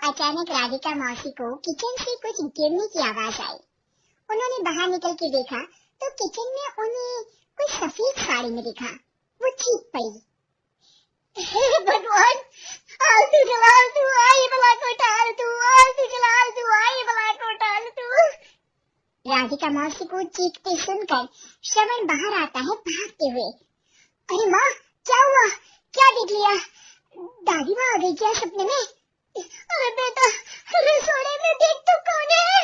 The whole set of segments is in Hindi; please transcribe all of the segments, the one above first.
अचानक राधिका मौसी को किचन से कुछ गिरने की आवाज आई। उन्होंने बाहर निकल के देखा तो किचन में उन्हें कोई सफेद साड़ी में दिखा। वो चीख पड़ी, भगवान, आलतू जलाल तू, आई बला को टाल तू, आलतू जलाल तू, आई बला को टाल तू। राधिका मौसी को चीखते सुनकर श्रवण बाहर आता है भागते हुए। अरे माँ, क्या हुआ? क्या देख लिया? दादी माँ आ गई क्या सपने में? अरे बेटा, रसोड़े में देख तो कौन है?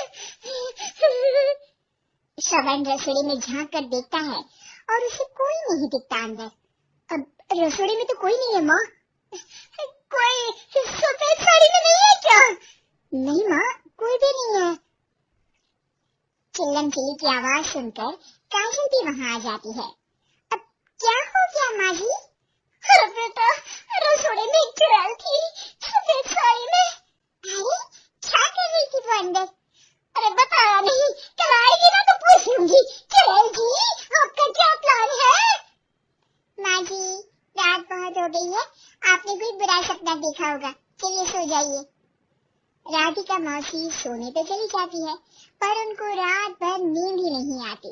श्रवण रसोड़े में झांक कर देखता है और उसे कोई नहीं दिखता अंदर। अब रसोड़े में तो कोई नहीं है माँ। कोई सफेद साड़ी में नहीं है क्या? नहीं माँ, कोई भी नहीं है। चिल्लम चिल्ली की आवाज सुनकर काजल भी वहाँ आ जाती है। अब क्या हो गया माँ जी? अरे बेटा, रसोड़े में एक चुड़ैल थी सफेद साड़ी में। अरे क्या कर रही थी वो अंदर? अरे बताया नहीं, कल आएगी ना तो पूछ लूंगी। चुड़ैल जी, आपका क्या प्लान है? माँ जी, रात बहुत हो गई है, आपने कोई बुरा सपना देखा होगा, चलिए सो जाइए। राधिका मौसी सोने तो चली जाती है पर उनको रात भर नींद ही नहीं आती।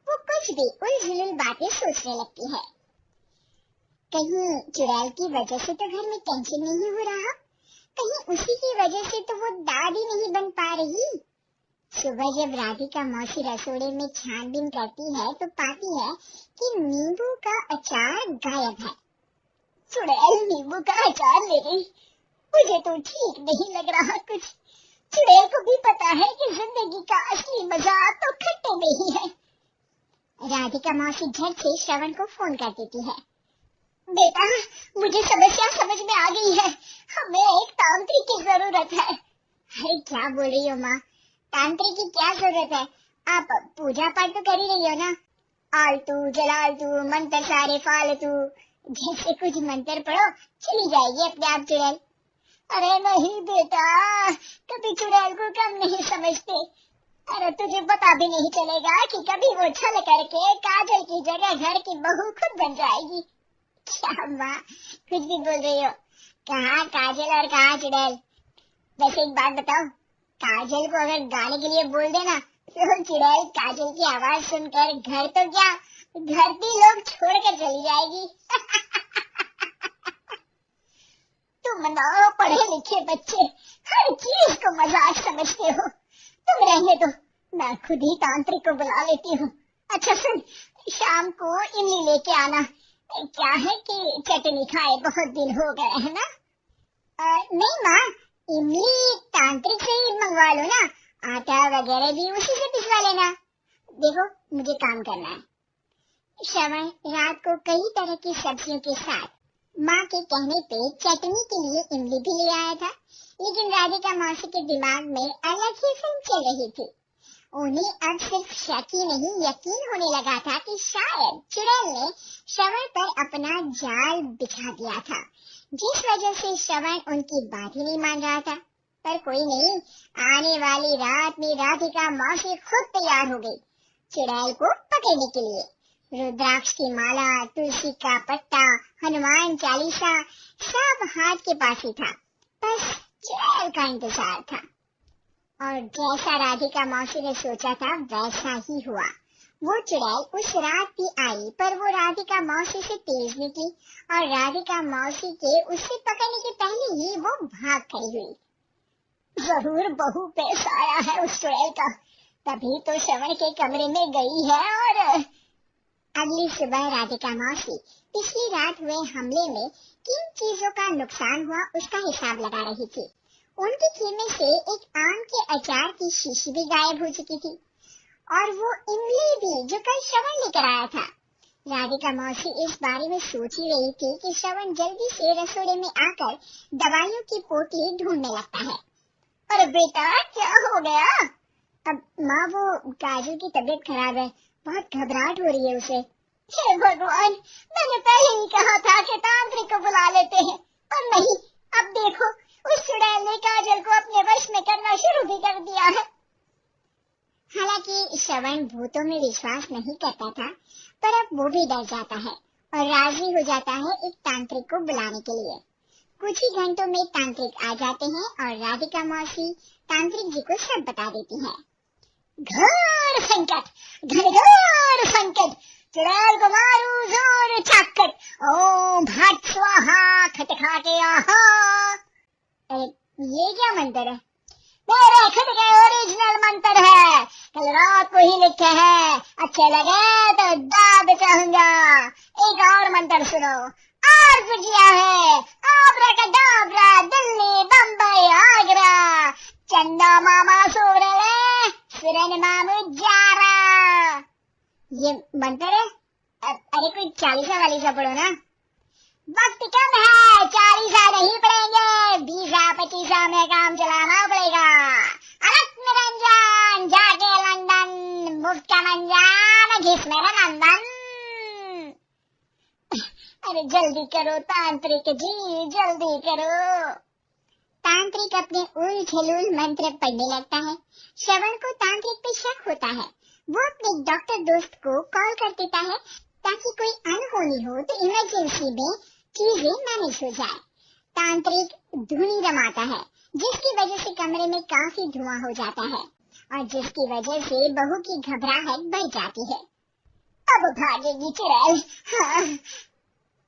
वो कुछ भी उलझुल बातें सोचने लगती है। कहीं चुड़ैल की वजह से तो घर में टेंशन नहीं हो रहा, कहीं उसी की वजह से तो वो दादी नहीं बन पा रही। सुबह जब राधिका मौसी रसोड़े में छानबीन करती है तो पाती है कि नींबू का अचार गायब है। चुड़ैल नींबू का अचार ले गई, मुझे तो ठीक नहीं लग रहा कुछ। चुड़ैल को भी पता है कि जिंदगी का असली मजा तो खट्टे में ही है। राधिका मौसी झट से श्रवण को फोन कर देती है। बेटा, मुझे समस्या समझ में आ गई है, हमें एक तांत्रिक की जरूरत है। अरे क्या बोल रही हो माँ, तांत्रिक की क्या जरूरत है? आप पूजा पाठ तो कर ही रही हो ना। आलतू जलालतू मंत्र सारे फालतू जैसे कुछ मंत्र पढ़ो, चली जाएगी अपने आप चुड़ैल। अरे नहीं बेटा, कभी चुड़ैल को कम नहीं समझते। अरे तुझे पता भी नहीं चलेगा कि कभी वो छल करके काजल की जगह घर की बहू खुद बन जाएगी। क्या माँ, कुछ भी बोल रही हो? कहाँ काजल और कहाँ चुड़ैल? वैसे एक बात बताओ, काजल को अगर गाने के लिए बोल देना तो चुड़ैल काजल की आवाज सुनकर घर तो क्या, घर भी लोग छोड़कर चली जाएगी। तुम ना पढ़े लिखे बच्चे हर चीज को मजाक समझते हो। तुम रहने दो, मैं खुद ही तांत्रिक को बुला लेती हूँ। अच्छा सुन, शाम को इमली लेके आना। क्या है कि चटनी खाए बहुत दिन हो गए है ना। नहीं माँ, इमली तांत्रिक से ही मंगवा लो ना, आटा वगैरह भी उसी से पिसवा लेना। देखो मुझे काम करना है। श्रवण रात को कई तरह की सब्जियों के साथ माँ के कहने पे चटनी के लिए इमली भी ले आया था, लेकिन राधिका मौसी के दिमाग में अलग ही फिल्म चल रही थी। उन्हें अब सिर्फ शक ही नहीं यकीन होने लगा था कि शायद चुड़ैल ने श्रवण पर अपना जाल बिछा दिया था, जिस वजह से श्रवण उनकी बात ही नहीं मान रहा था। पर कोई नहीं, आने वाली रात में राधिका मौसी खुद तैयार हो गई चुड़ैल को पकड़ने के लिए। रुद्राक्ष की माला, तुलसी का पत्ता, हनुमान चालीसा सब हाथ के पास ही था, बस चुड़ैल का इंतजार था। और जैसा राधिका मौसी ने सोचा था वैसा ही हुआ। वो चुड़ैल उस रात भी आई, पर वो राधिका मौसी से तेज निकली और राधिका मौसी के उससे पकड़ने के पहले ही वो भाग खड़ी हुई। जरूर बहू पे साया है उस चुड़ैल का, तभी तो श्रवण के कमरे में गई है। और अगली सुबह राधिका मौसी पिछली रात हुए हमले में किन चीजों का नुकसान हुआ उसका हिसाब लगा रही थी। उनके खेमे से एक आम के अचार की शीशी भी गायब हो चुकी थी और वो इमली भी जो कल श्रवण लेकर आया था। राधिका मौसी इस बारे में सोच ही रही थी कि श्रवण जल्दी से रसोड़े में आकर दवाइयों की पोटली ढूंढने लगता है। अरे बेटा, क्या हो गया? अब माँ, वो काजल की तबीयत खराब है, बहुत घबराहट हो रही है उसे। हे भगवान, मैंने पहले ही कहा था कि तांत्रिक को बुला लेते हैं, पर नहीं, अब देखो उस चुड़ैल ने काजल को अपने वश में करना शुरू भी कर दिया है। हालांकि श्रवण भूतों में विश्वास नहीं करता था, पर अब वो भी डर जाता है और राजी हो जाता है एक तांत्रिक को बुलाने के लिए। कुछ ही घंटों में तांत्रिक आ जाते हैं और राधिका मौसी तांत्रिक जी को सब बता देती है। घोर संकट, घनघोर संकट, चुड़ैल को मारू जोर चाकट, ओम भट स्वाहा खटखाटे आहा। अरे ये क्या मंत्र है? मेरे खुद का ओरिजिनल मंत्र है, कल रात को ही लिखे है, अच्छे लगे तो दाद चाहूंगा। एक और मंत्र सुनो, अर्ज किया है आब्राकडाब्रा, दिल्ली बम्बई आगरा, चंदा मामा सोरले सुरन मामू जारा। ये मंत्र है? अरे कोई 40 वाली सा पढ़ो ना। वक्त कम है, 40 नहीं पड़ेंगे, 20-25 में काम चलाना पड़ेगा। अलग निरंजन जाके लंदन, मुफ्त का मंजान घिस मेरा नंदन। अरे जल्दी करो तांत्रिक जी, जल्दी करो। तांत्रिक अपने उल-झलूल मंत्र पढ़ने लगता है। श्रवण को तांत्रिक पे शक होता है। वो अपने डॉक्टर दोस्त को कॉल कर देता है ताकि कोई अनहोनी हो तो इमरजेंसी में चीजें मैनेज हो जाए। तांत्रिक धुनी रमाता है जिसकी वजह से कमरे में काफी धुआं हो जाता है और जिसकी वजह से बहू की घबराहट बढ़ जाती है। अब भागेगी चुड़ैल। हाँ।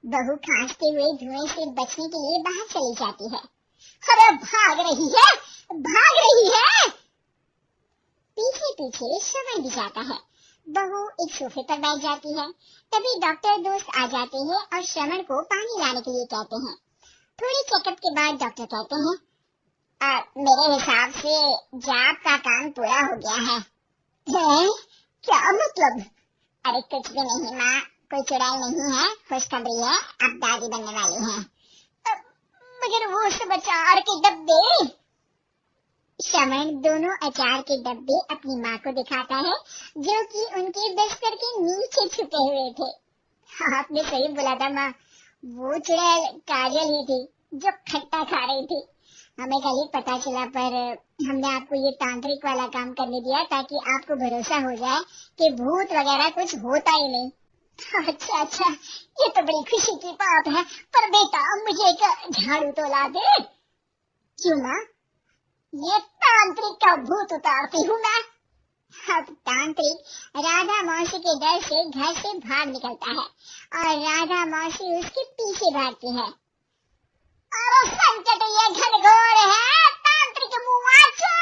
बहू खांसते हुए धुएं से बचने के लिए बाहर चली जाती है। अरे भाग रही है, भाग रही है। पीछे पीछे श्रवण भी जाता है। बहू एक सोफे पर बैठ जाती है। तभी डॉक्टर दोस्त आ जाते हैं और श्रवण को पानी लाने के लिए कहते हैं। थोड़ी चेकअप के बाद डॉक्टर कहते हैं, मेरे हिसाब से जाप का काम पूरा हो गया है। क्या मतलब? अरे कुछ भी नहीं माँ, कोई चुड़ैल नहीं है, खुशखबरी है, अब दादी बनने वाली है। मगर वो सब अचार के डब्बे। श्रवण दोनों अचार के डब्बे अपनी माँ को दिखाता है जो कि उनके बिस्तर के नीचे छुपे हुए थे। आपने सही बोला था माँ, वो चुड़ैल काजल ही थी जो खट्टा खा रही थी। हमें कल ही पता चला, पर हमने आपको ये तांत्रिक वाला काम करने दिया ताकि आपको भरोसा हो जाए कि भूत वगैरह कुछ होता ही नहीं। अच्छा अच्छा, ये तो बड़ी खुशी की बात है, पर बेटा मुझे एक झाड़ू तो ला दे। क्यों माँ? ये तांत्रिक का भूत उतारती हूँ मैं। अब तांत्रिक राधा मौसी के डर से घर से भाग निकलता है और राधा मौसी उसके पीछे भागती है। अरे संकट ये घनघोर है, तांत्रिक मुआचा।